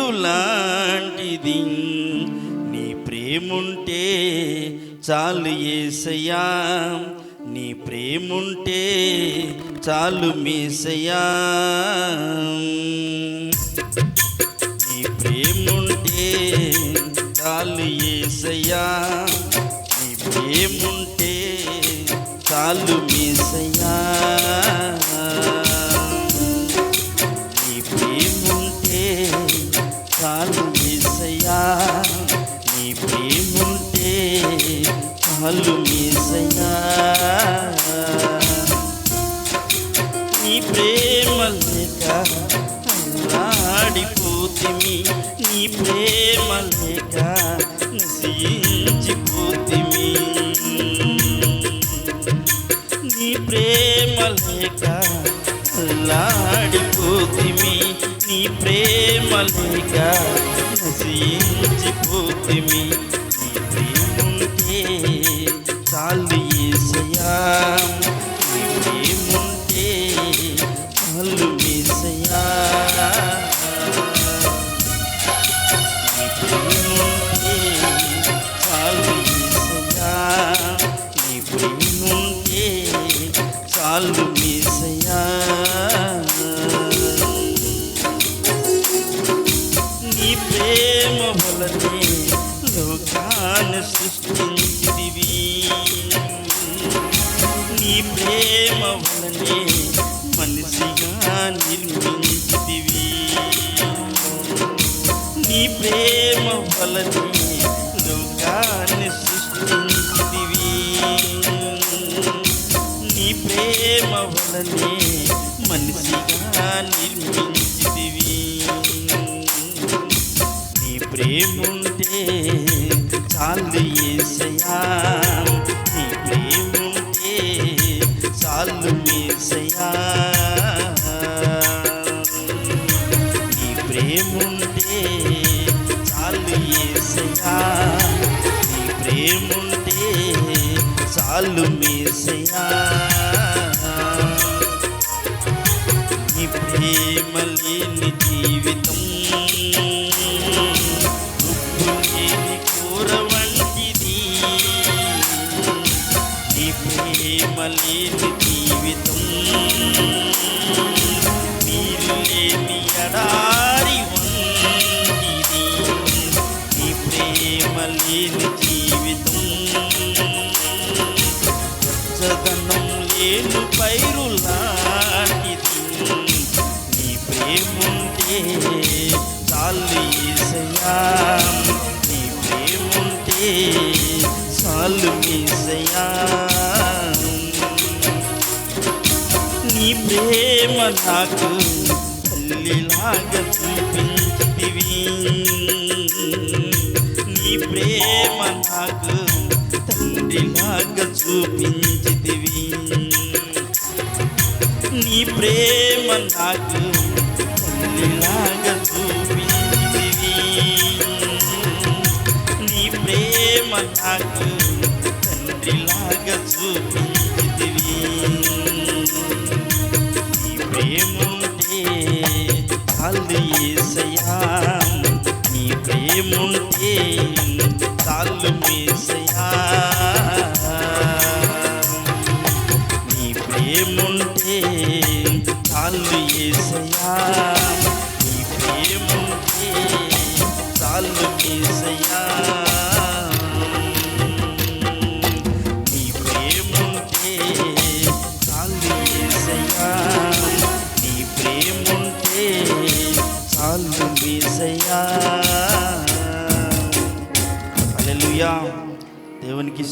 పైరు లాంటిది నీ ప్రేముంటే చాలు యేసయ్యా, నీ ప్రేముంటే చాలు మేసయ్యా. నీ ప్రేముంటే చాలు యేసయ్యా, నీ ప్రేముంటే చాలు మేసయ్యా. నీ ప్రేముంటే చాలు యేసయ్యా, నీ ప్రేముంటే చాలు మేసయ్యా. నీ ప్రేమ లేక అల్లాడిపోతిమి, నీ ప్రేమ లేక నశించిపోతిమి. నీ ప్రేమ లేక అల్లాడిపోతిమి, నీ ప్రేమ లేక నశించిపోతిమి. నీ ప్రేముంటే చాలు యేసయ్యా, నీ ప్రేముంటే చాలు మేసయ్యా. నీ ప్రేముంటే చాలు యేసయ్యా, నీ ప్రేముంటే చాలు మేసయ్యా. నీ ప్రేమ వలనే లోకాన్ని సృష్టించితివి, నీ ప్రేమ వలనే మనిషిగా నిర్మించితివి. నీ ప్రేమ వలనే లోకాన్ని సృష్టించితివి, నీ ప్రేమ వలనే మనిషిగా నిర్మించితివి. నీ ప్రేముంటే చాలు యేసయ్యా, నీ ప్రేముంటే చాలు మేసయ్యా. నీ ప్రేముంటే చాలు యేసయ్యా, నీ ప్రేముంటే చాలు మేసయ్యా. నీ ప్రేమ లేని జీవితం ఉప్పు లేని కూర వంటిది, నీ ప్రేమ లేని జీవితం నీరు లేని ఎడారి వంటిది. నీ ప్రేమ లేని జీవితం పచ్చదనం లేని పైరు లాంటిది. నీ ప్రేముంటే చాలు యేసయ్యా, నీ ప్రేముంటే చాలు మేసయ్యా. నీ ప్రేమ నాకు తల్లిలాగా చూపించితివి, నీ ప్రేమ నాకు తండ్రిలాగా చూపించితివి. నీ ప్రేమ నాకు తల్లిలాగా చూపించితివి, నీ ప్రేమ నాకు తండ్రిలాగా చూపించితివి. నీ ప్రేముంటే చాలు యేసయ్యా, నీ ప్రేముంటే చాలు మేసయ్యా. నీ ప్రేముంటే చాలు యేసయ్యా, నీ ప్రేముంటే చాలు మేసయ్యా. నీ ప్రేముంటే చాలు యేసయ్యా, నీ ప్రేముంటే చాలు మేసయ్యా. హల్లెలూయా. దేవునికి